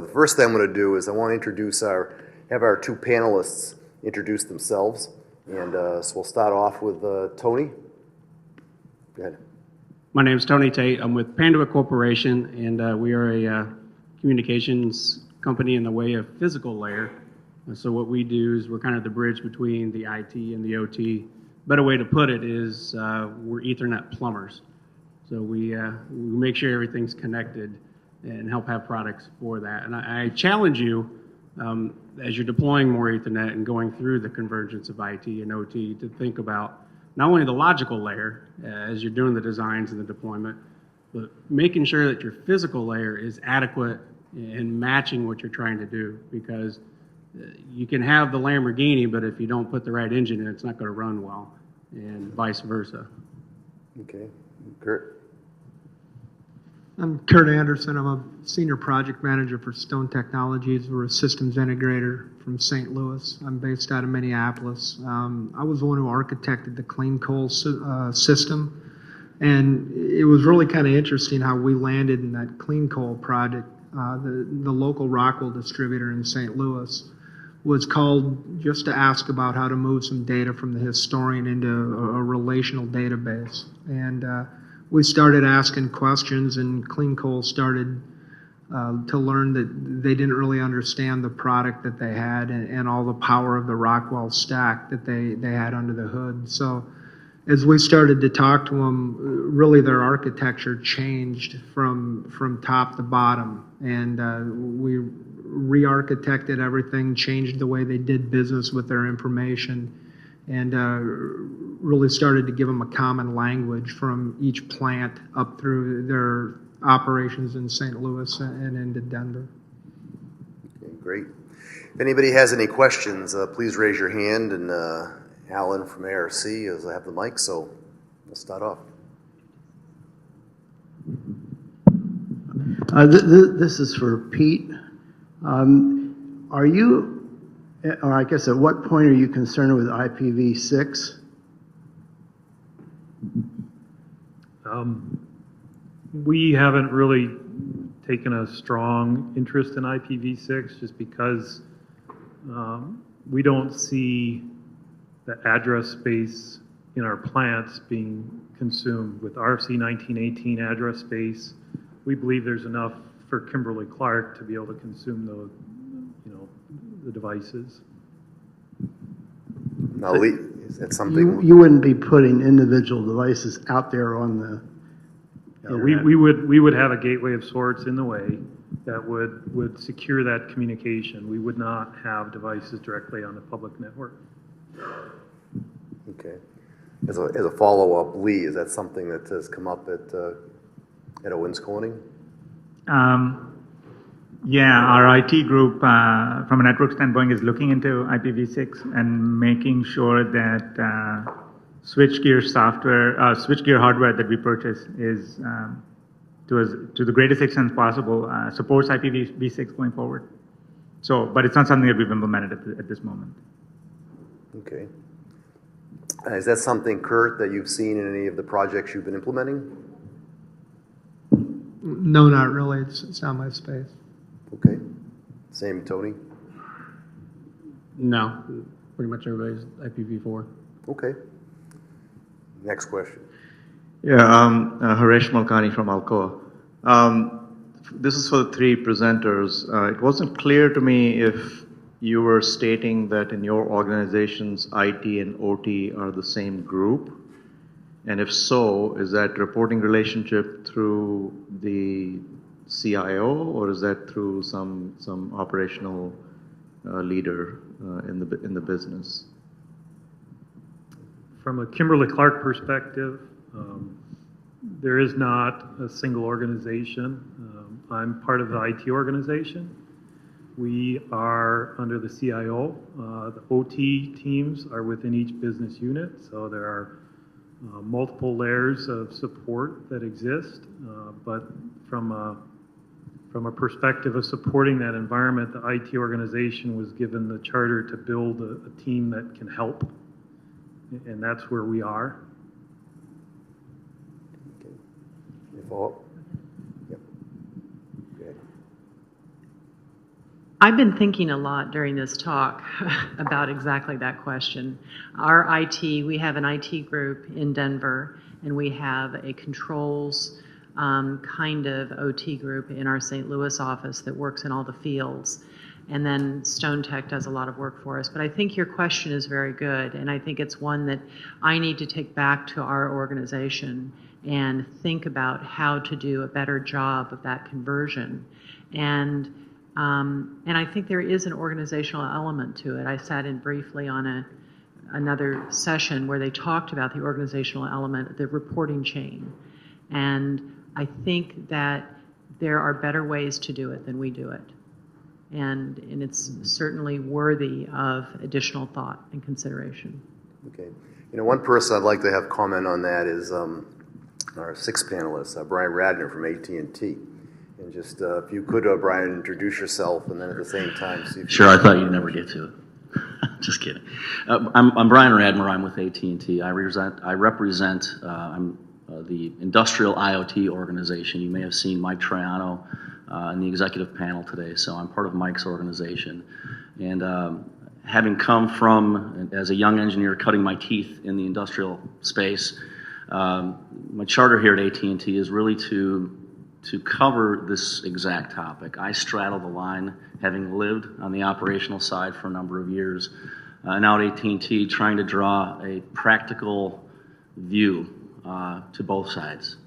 the first thing I'm going to do is I want to have our two panelists introduce themselves. And so we'll start off with Tony. Go ahead. My name is Tony Tate. I'm with Panduit Corporation, and we are a communications company in the way of physical layer. And so what we do is we're kind of the bridge between the IT and the OT. Better way to put it is we're Ethernet plumbers. So we make sure everything's connected and help have products for that. And I challenge you, as you're deploying more Ethernet and going through the convergence of IT and OT, to think about not only the logical layer as you're doing the designs and the deployment, but making sure that your physical layer is adequate in matching what you're trying to do. Because you can have the Lamborghini, but if you don't put the right engine in, it's not going to run well, and vice versa. Okay. Kurt? I'm Kurt Anderson. I'm a senior project manager for Stone Technologies. We're a systems integrator from St. Louis. I'm based out of Minneapolis. I was the one who architected the clean coal system, and it was really kind of interesting how we landed in that clean coal project. The local Rockwell distributor in St. Louis was called just to ask about how to move some data from the historian into a relational database. And we started asking questions, and Clean Coal started to learn that they didn't really understand the product that they had and all the power of the Rockwell stack that they had under the hood. So as we started to talk to them, really their architecture changed from top to bottom. And we re-architected everything, changed the way they did business with their information, and really started to give them a common language from each plant up through their operations in St. Louis and into Denver. Okay, great. If anybody has any questions, please raise your hand, and Alan from ARC is I have the mic, so we'll start off. This is for Pete. Are you, or I guess at what point are you concerned with IPv6? We haven't really taken a strong interest in IPv6 just because we don't see the address space in our plants being consumed. With RFC 1918 address space, we believe there's enough for Kimberly-Clark to be able to consume the devices. Now, Lee, is that something? You wouldn't be putting individual devices out there on the internet. We would have a gateway of sorts in the way that would secure that communication. We would not have devices directly on the public network. Okay. As a follow-up, Lee, is that something that has come up at Owens Corning? Yeah, our IT group, from a network standpoint, is looking into IPv6 and making sure that switchgear software, switchgear hardware that we purchase is, to the greatest extent possible, supports IPv6 going forward. So, but it's not something that we've implemented at this moment. Okay. Is that something, Kurt, that you've seen in any of the projects you've been implementing? No, not really. It's not my space. Okay. Same, Tony? No, pretty much everybody's IPv4. Okay. Next question. Yeah, Haresh Malkani from Alcoa. This is for the three presenters. It wasn't clear to me if you were stating that in your organizations, IT and OT are the same group. And if so, is that reporting relationship through the CIO, or is that through some operational leader in the business? From a Kimberly-Clark perspective, there is not a single organization. I'm part of the IT organization. We are under the CIO. The OT teams are within each business unit, so there are multiple layers of support that exist, but from a perspective of supporting that environment, the IT organization was given the charter to build a team that can help, and that's where we are. Okay. Any follow-up? Yep. Okay. I've been thinking a lot during this talk about exactly that question. We have an IT group in Denver, and we have a controls kind of OT group in our St. Louis office that works in all the fields. And then Stone Tech does a lot of work for us. But I think your question is very good, and I think it's one that I need to take back to our organization and think about how to do a better job of that conversion. And I think there is an organizational element to it. I sat in briefly on another session where they talked about the organizational element, the reporting chain. And I think that there are better ways to do it than we do it. And it's certainly worthy of additional thought and consideration. Okay. You know, one person I'd like to have comment on that is our sixth panelist, Brian Radner from AT&T. And just if you could, Brian, introduce yourself, and then at the same time see if Sure, I thought you'd never get to it. Just kidding. I'm Brian Radmer. I'm with AT&T. I represent the Industrial IoT organization. You may have seen Mike Triano in the executive panel today, so I'm part of Mike's organization. And having come from, as a young engineer, cutting my teeth in the industrial space, my charter here at AT&T is really to cover this exact topic. I straddle the line, having lived on the operational side for a number of years, now at AT&T, trying to draw a practical view to both sides.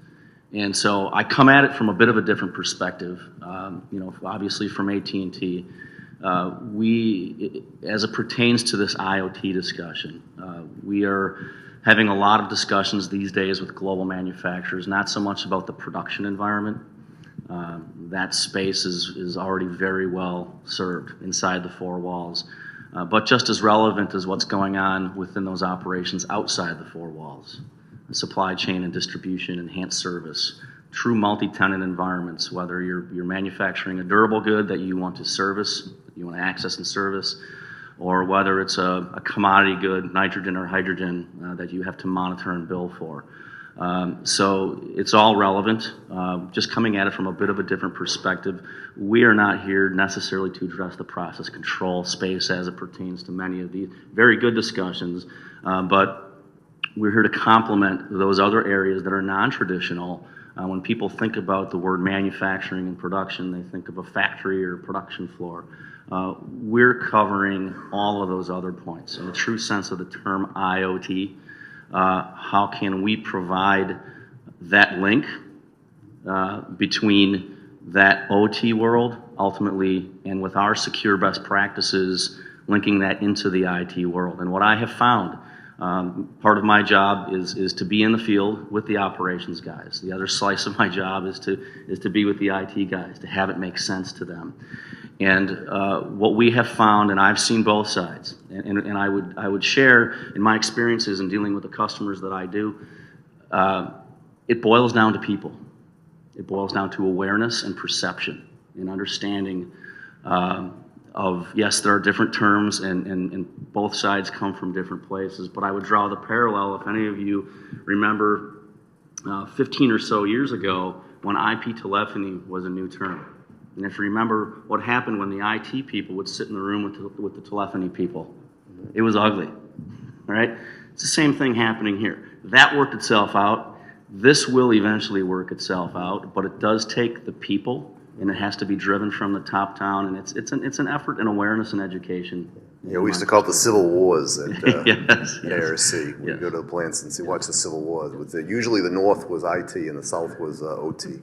And so I come at it from a bit of a different perspective. Obviously from AT&T, we, as it pertains to this IoT discussion, we are having a lot of discussions these days with global manufacturers, not so much about the production environment. That space is already very well served inside the four walls, but just as relevant as what's going on within those operations outside the four walls. Supply chain and distribution, enhanced service, true multi-tenant environments, whether you're manufacturing a durable good that you want to service, you want to access and service, or whether it's a commodity good, nitrogen or hydrogen, that you have to monitor and bill for. So it's all relevant. Just coming at it from a bit of a different perspective, we are not here necessarily to address the process control space as it pertains to many of these very good discussions, but we're here to complement those other areas that are non-traditional. When people think about the word manufacturing and production, they think of a factory or production floor. We're covering all of those other points. In the true sense of the term IoT, how can we provide that link between that OT world, ultimately, and with our secure best practices, linking that into the IT world. And what I have found, part of my job is to be in the field with the operations guys. The other slice of my job is to be with the IT guys, to have it make sense to them. And what we have found, and I've seen both sides, and I would share in my experiences in dealing with the customers that I do, it boils down to people. It boils down to awareness and perception and understanding of, yes, there are different terms and both sides come from different places, but I would draw the parallel, if any of you remember 15 or so years ago when IP telephony was a new term. And if you remember what happened when the IT people would sit in the room with the telephony people, it was ugly, right? It's the same thing happening here. That worked itself out. This will eventually work itself out, but it does take the people, and it has to be driven from the top down, and it's an effort in awareness and education. Yeah, we used to call it the Civil Wars at yes. ARC. We'd go to the plants and watch the Civil Wars. Usually the North was IT and the South was OT.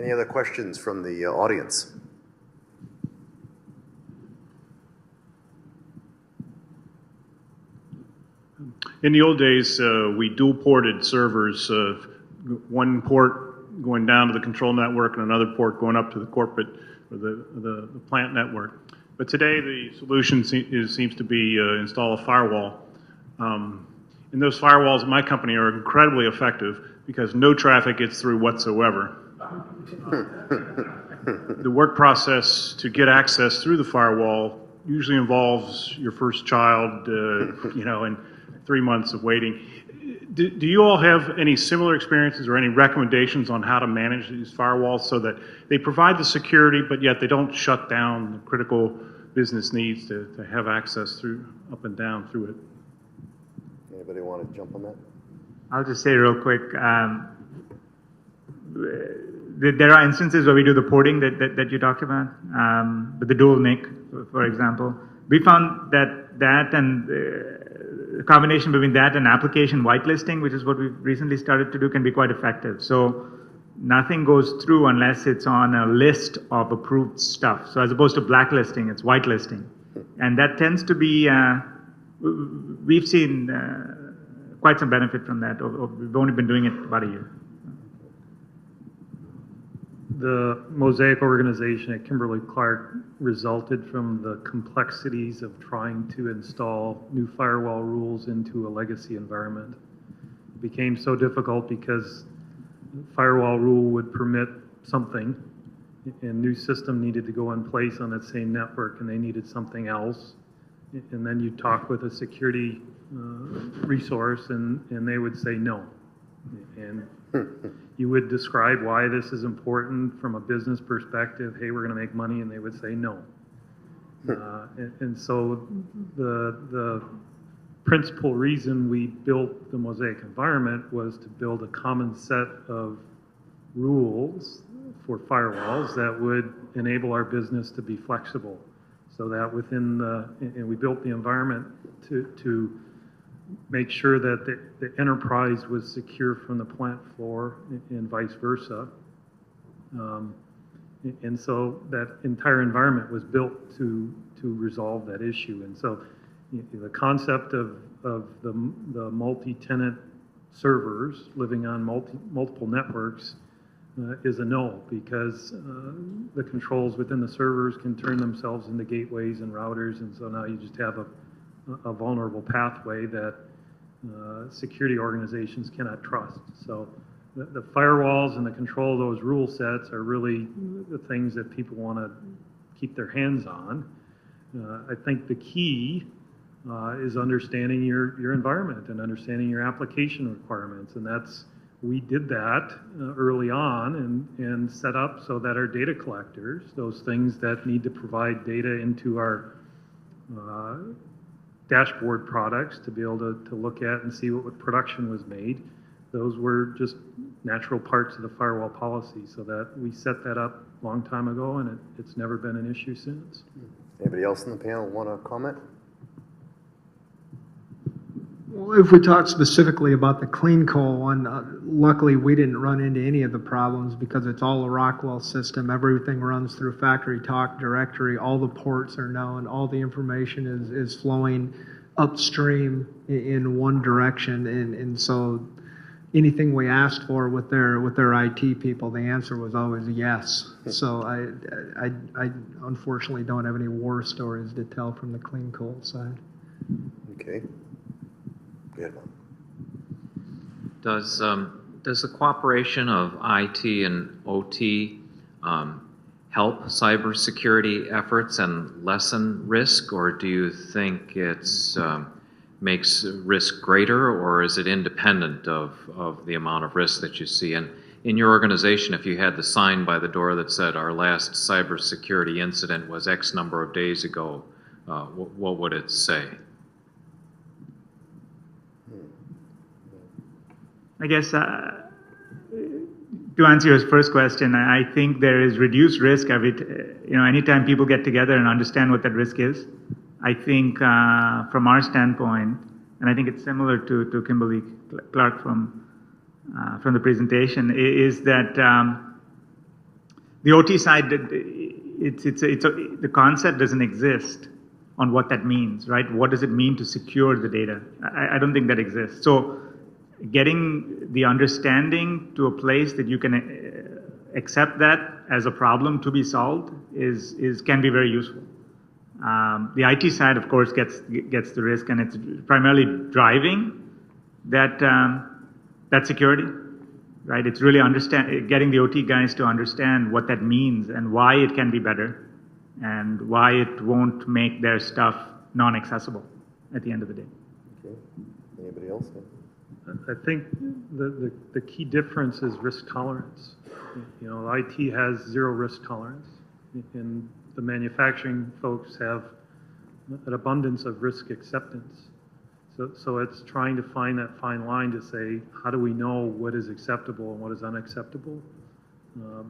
Any other questions from the audience? In the old days, we dual ported servers, one port going down to the control network and another port going up to the corporate or the plant network. But today the solution seems to be install a firewall. And those firewalls at my company are incredibly effective because no traffic gets through whatsoever. The work process to get access through the firewall usually involves your first child, and 3 months of waiting. Do you all have any similar experiences or any recommendations on how to manage these firewalls so that they provide the security, but yet they don't shut down the critical business needs to have access through up and down through it? Anybody want to jump on that? I'll just say real quick, there are instances where we do the porting that you talked about, with the dual NIC, for example. We found that and the combination between that and application whitelisting, which is what we've recently started to do, can be quite effective. So nothing goes through unless it's on a list of approved stuff. So as opposed to blacklisting, it's whitelisting. And that tends to be, we've seen quite some benefit from that. We've only been doing it about a year. The Mosaic organization at Kimberly-Clark resulted from the complexities of trying to install new firewall rules into a legacy environment. It became so difficult because firewall rule would permit something, and new system needed to go in place on that same network, and they needed something else. And then you talk with a security resource, and they would say no. And you would describe why this is important from a business perspective. Hey, we're going to make money, and they would say no. And so the principal reason we built the Mosaic environment was to build a common set of rules for firewalls that would enable our business to be flexible, so that within and we built the environment to make sure that the enterprise was secure from the plant floor and vice versa. And so that entire environment was built to resolve that issue. And so the concept of the multi-tenant servers living on multiple networks is a no, because the controls within the servers can turn themselves into gateways and routers, and so now you just have a vulnerable pathway that security organizations cannot trust. So the firewalls and the control of those rule sets are really the things that people want to keep their hands on. I think the key is understanding your environment and understanding your application requirements, and we did that early on and set up so that our data collectors, those things that need to provide data into our dashboard products to be able to look at and see what production was made, those were just natural parts of the firewall policy, so that we set that up a long time ago, and it's never been an issue since. Anybody else in the panel want to comment? Well, if we talk specifically about the clean coal one, luckily we didn't run into any of the problems because it's all a Rockwell system. Everything runs through factory talk directory. All the ports are known. All the information is flowing upstream in one direction. And so anything we asked for with their IT people, the answer was always yes. So I unfortunately don't have any war stories to tell from the clean coal side. Okay. Go ahead, Bob. Does the cooperation of IT and OT help cybersecurity efforts and lessen risk, or do you think it's makes risk greater, or is it independent of the amount of risk that you see? And in your organization, if you had the sign by the door that said our last cybersecurity incident was X number of days ago, what would it say? I guess to answer your first question, I think there is reduced risk anytime people get together and understand what that risk is. I think from our standpoint, and I think it's similar to Kimberly-Clark from the presentation, is that the OT side, the concept doesn't exist on what that means, right? What does it mean to secure the data? I don't think that exists. So getting the understanding to a place that you can accept that as a problem to be solved can be very useful. The IT side, of course, gets the risk, and it's primarily driving that security, right? It's really getting the OT guys to understand what that means and why it can be better, and why it won't make their stuff non-accessible at the end of the day. Okay. Anybody else? I think the key difference is risk tolerance. You know, IT has zero risk tolerance, and the manufacturing folks have an abundance of risk acceptance. So it's trying to find that fine line to say, how do we know what is acceptable and what is unacceptable?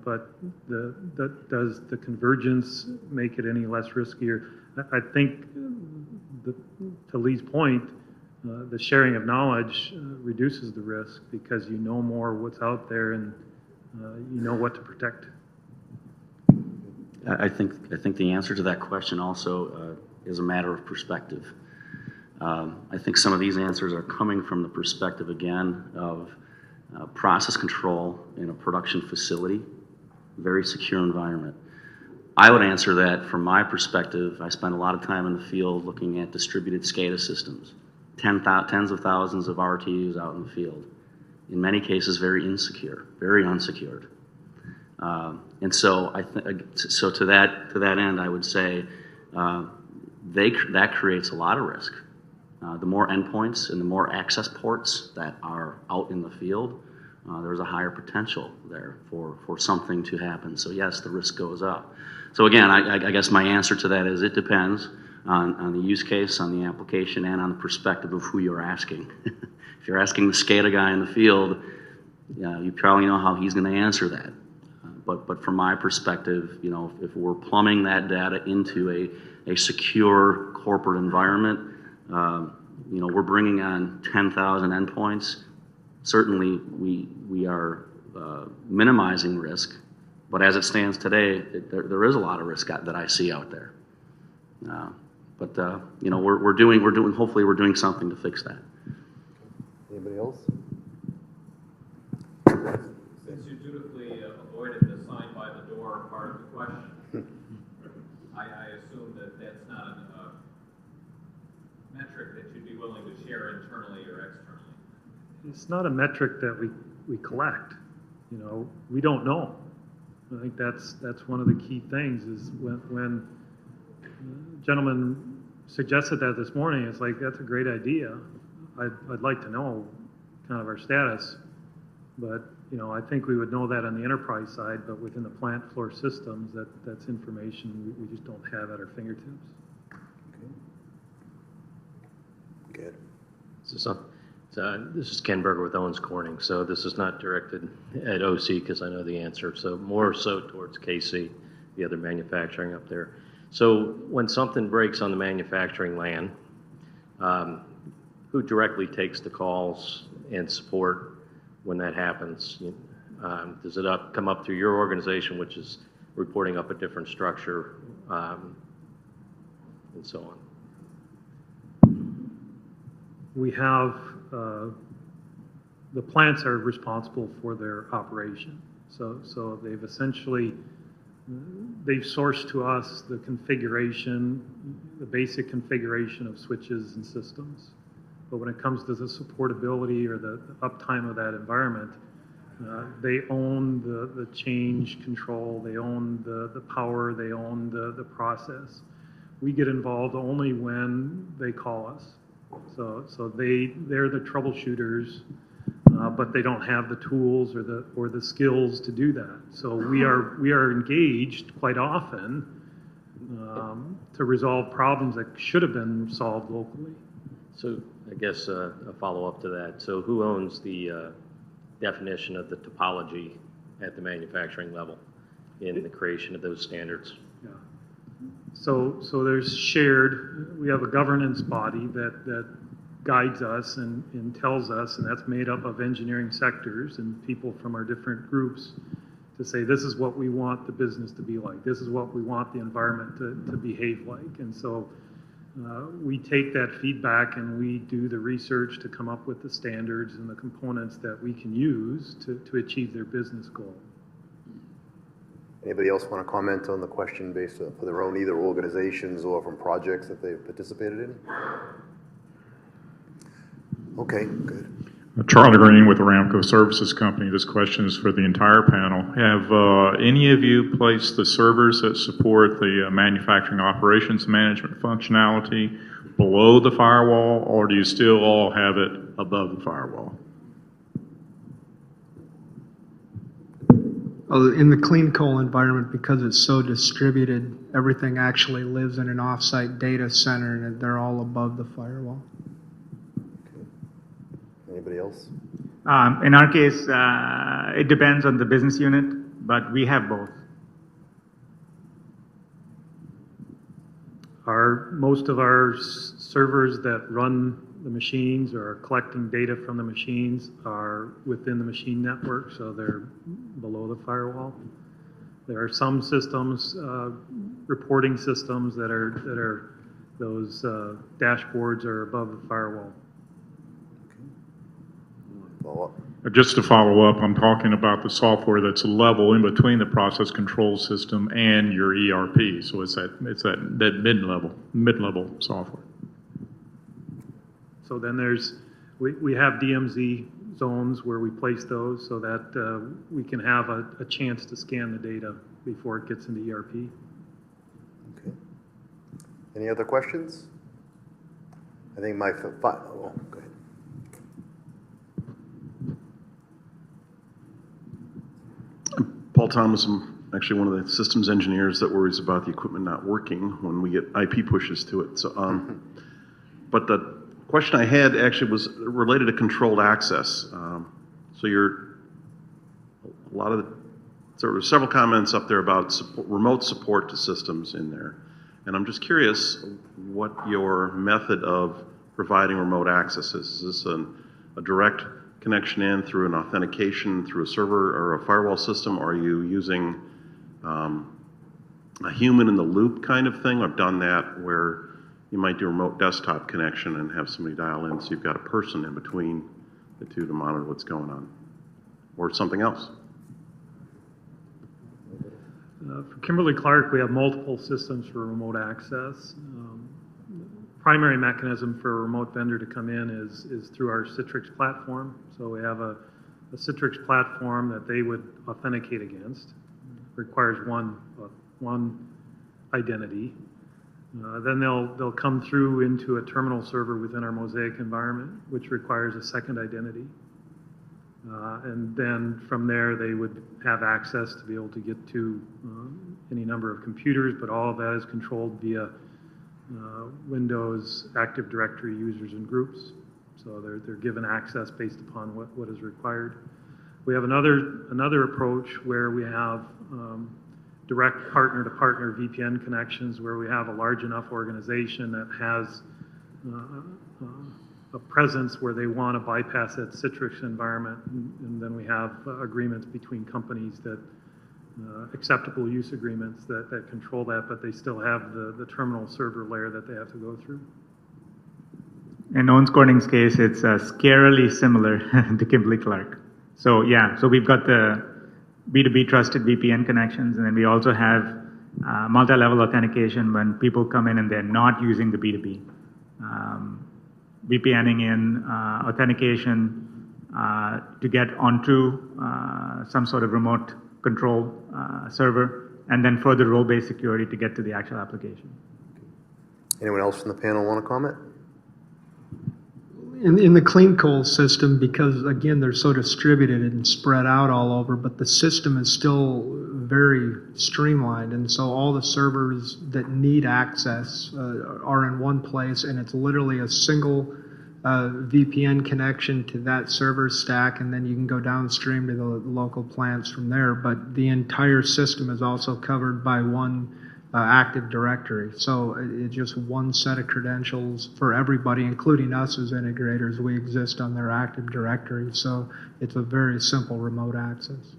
But does the convergence make it any less riskier? I think, to Lee's point, the sharing of knowledge reduces the risk because you know more what's out there and you know what to protect. I think the answer to that question also is a matter of perspective. I think some of these answers are coming from the perspective, again, of process control in a production facility, very secure environment. I would answer that from my perspective. I spend a lot of time in the field looking at distributed SCADA systems, tens of thousands of RTUs out in the field. In many cases, very insecure, very unsecured. And so, so to that end, I would say that creates a lot of risk. The more endpoints and the more access ports that are out in the field, there's a higher potential there for something to happen. So yes, the risk goes up. So again, I guess my answer to that is it depends on the use case, on the application, and on the perspective of who you're asking. If you're asking the SCADA guy in the field, you probably know how he's going to answer that. But from my perspective, you know, if we're plumbing that data into a secure corporate environment, you know, we're bringing on 10,000 endpoints. Certainly, we are minimizing risk, but as it stands today, there is a lot of risk that I see out there. But you know, we're doing. Hopefully, we're doing something to fix that. Anybody else? Since you dutifully avoided the sign by the door part of the question, I assume that that's not a metric that you'd be willing to share internally or externally. It's not a metric that we collect. You know, we don't know. I think that's one of the key things is when the gentleman suggested that this morning, it's like, that's a great idea. I'd like to know kind of our status, but you know, I think we would know that on the enterprise side, but within the plant floor systems, that's information we just don't have at our fingertips. Okay. Good. This is Ken Berger with Owens Corning. So this is not directed at OC because I know the answer. So more so towards KC, the other manufacturing up there. So when something breaks on the manufacturing land, who directly takes the calls and support when that happens? Does it come up through your organization, which is reporting up a different structure, and so on? We have, the plants are responsible for their operation. So they've essentially, they've sourced to us the configuration, the basic configuration of switches and systems. But when it comes to the supportability or the uptime of that environment, they own the change control, they own the power, they own the process. We get involved only when they call us. So they're the troubleshooters, but they don't have the tools or the skills to do that. So we are engaged quite often to resolve problems that should have been solved locally. So I guess a follow-up to that. So who owns the definition of the topology at the manufacturing level in the creation of those standards? Yeah. So there's shared, we have a governance body that guides us and tells us, and that's made up of engineering sectors and people from our different groups to say, this is what we want the business to be like. This is what we want the environment to behave like. And so we take that feedback and we do the research to come up with the standards and the components that we can use to achieve their business goal. Anybody else want to comment on the question based for their own either organizations or from projects that they've participated in? Okay, good. Charlie Green with Aramco Services Company. This question is for the entire panel. Have any of you placed the servers that support the manufacturing operations management functionality below the firewall, or do you still all have it above the firewall? Well, in the clean coal environment, because it's so distributed, everything actually lives in an offsite data center, and they're all above the firewall. Anybody else? In our case, it depends on the business unit, but we have both. Most of our servers that run the machines or are collecting data from the machines are within the machine network, so they're below the firewall. There are some systems, reporting systems that are those dashboards are above the firewall. Follow up. Just to follow up, I'm talking about the software that's a level in between the process control system and your ERP. So it's that mid-level software. So then we have DMZ zones where we place those so that we can have a chance to scan the data before it gets into ERP. Okay. Any other questions? I think my go ahead. Paul Thomas, I'm actually one of the systems engineers that worries about the equipment not working when we get IP pushes to it. So, but the question I had actually was related to controlled access. So there were several comments up there about remote support to systems in there. And I'm just curious what your method of providing remote access is. Is this a direct connection in through an authentication through a server or a firewall system? Or are you using a human in the loop kind of thing? I've done that where you might do a remote desktop connection and have somebody dial in so you've got a person in between the two to monitor what's going on. Or something else. For Kimberly-Clark, we have multiple systems for remote access. Primary mechanism for a remote vendor to come in is through our Citrix platform. So we have a Citrix platform that they would authenticate against. It requires one identity. Then they'll come through into a terminal server within our Mosaic environment, which requires a second identity. And then from there, they would have access to be able to get to any number of computers, but all of that is controlled via Windows Active Directory users and groups. So they're given access based upon what is required. We have another approach where we have direct partner-to-partner VPN connections, where we have a large enough organization that has a presence where they want to bypass that Citrix environment, and then we have agreements between companies that acceptable use agreements that control that, but they still have the terminal server layer that they have to go through. In Owens Corning's case, it's scarily similar to Kimberly-Clark. So yeah, so we've got the B2B trusted VPN connections, and then we also have multi-level authentication when people come in and they're not using the B2B. VPNing in authentication to get onto some sort of remote control server, and then further role-based security to get to the actual application. Anyone else from the panel want to comment? In the clean coal system, because again they're so distributed and spread out all over, but the system is still very streamlined, and so all the servers that need access are in one place, and it's literally a single VPN connection to that server stack, and then you can go downstream to the local plants from there. But the entire system is also covered by one Active Directory. So it's just one set of credentials for everybody, including us as integrators. We exist on their Active Directory, so it's a very simple remote access.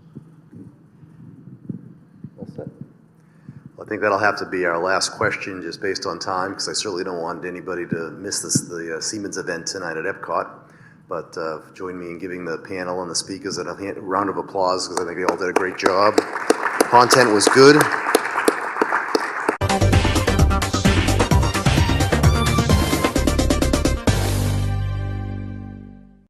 Well said. Well, I think that'll have to be our last question, just based on time, because I certainly don't want anybody to miss the Siemens event tonight at Epcot. But join me in giving the panel and the speakers a round of applause, because I think they all did a great job. Content was good.